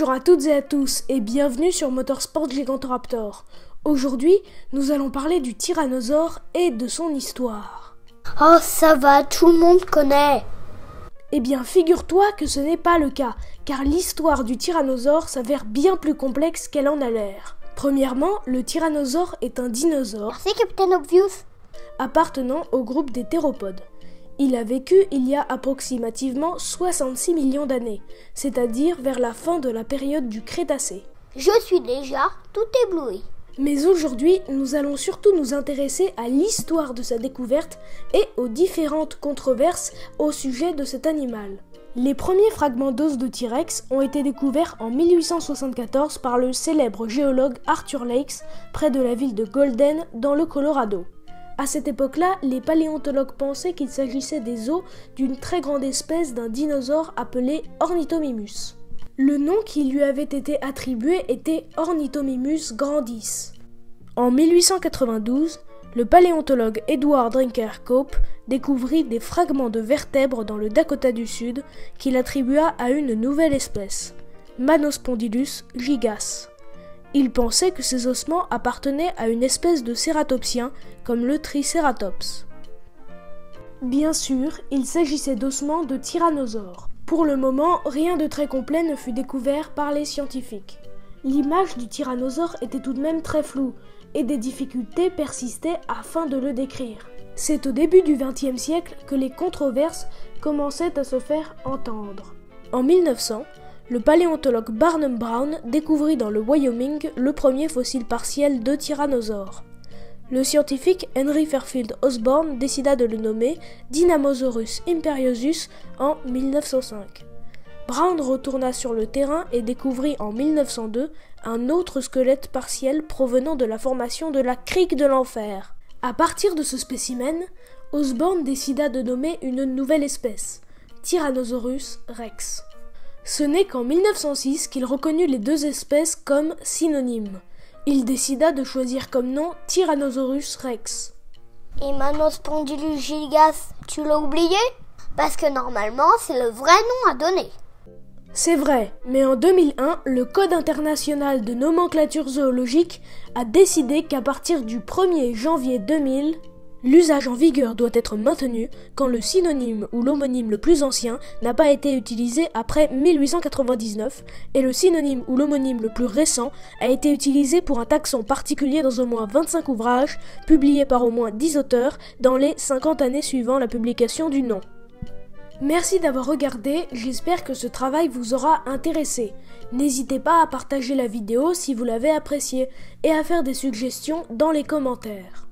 Bonjour à toutes et à tous et bienvenue sur Motorsport Gigantoraptor. Aujourd'hui, nous allons parler du tyrannosaure et de son histoire. Oh ça va, tout le monde connaît. Eh bien, figure-toi que ce n'est pas le cas, car l'histoire du tyrannosaure s'avère bien plus complexe qu'elle en a l'air. Premièrement, le tyrannosaure est un dinosaure Merci Captain Obvious. appartenant au groupe des théropodes. Il a vécu il y a approximativement 66 millions d'années, c'est-à-dire vers la fin de la période du Crétacé. Je suis déjà tout ébloui. Mais aujourd'hui, nous allons surtout nous intéresser à l'histoire de sa découverte et aux différentes controverses au sujet de cet animal. Les premiers fragments d'os de T-Rex ont été découverts en 1874 par le célèbre géologue Arthur Lakes près de la ville de Golden dans le Colorado. À cette époque-là, les paléontologues pensaient qu'il s'agissait des os d'une très grande espèce d'un dinosaure appelé Ornithomimus. Le nom qui lui avait été attribué était Ornithomimus grandis. En 1892, le paléontologue Edward Drinker Cope découvrit des fragments de vertèbres dans le Dakota du Sud qu'il attribua à une nouvelle espèce, Manospondylus gigas. Il pensait que ces ossements appartenaient à une espèce de cératopsien comme le Triceratops. Bien sûr, il s'agissait d'ossements de tyrannosaures. Pour le moment, rien de très complet ne fut découvert par les scientifiques. L'image du tyrannosaure était tout de même très floue et des difficultés persistaient afin de le décrire. C'est au début du XXe siècle que les controverses commençaient à se faire entendre. En 1900, le paléontologue Barnum Brown découvrit dans le Wyoming le premier fossile partiel de tyrannosaure. Le scientifique Henry Fairfield Osborn décida de le nommer Dynamosaurus imperiosus en 1905. Brown retourna sur le terrain et découvrit en 1902 un autre squelette partiel provenant de la formation de la crique de l'enfer. À partir de ce spécimen, Osborn décida de nommer une nouvelle espèce, Tyrannosaurus rex. Ce n'est qu'en 1906 qu'il reconnut les deux espèces comme synonymes. Il décida de choisir comme nom Tyrannosaurus rex. Et Manospondylus gigas, tu l'as oublié? Parce que normalement c'est le vrai nom à donner. C'est vrai, mais en 2001, le Code international de nomenclature zoologique a décidé qu'à partir du 1er janvier 2000, l'usage en vigueur doit être maintenu quand le synonyme ou l'homonyme le plus ancien n'a pas été utilisé après 1899 et le synonyme ou l'homonyme le plus récent a été utilisé pour un taxon particulier dans au moins 25 ouvrages publiés par au moins 10 auteurs dans les 50 années suivant la publication du nom. Merci d'avoir regardé, j'espère que ce travail vous aura intéressé. N'hésitez pas à partager la vidéo si vous l'avez appréciée et à faire des suggestions dans les commentaires.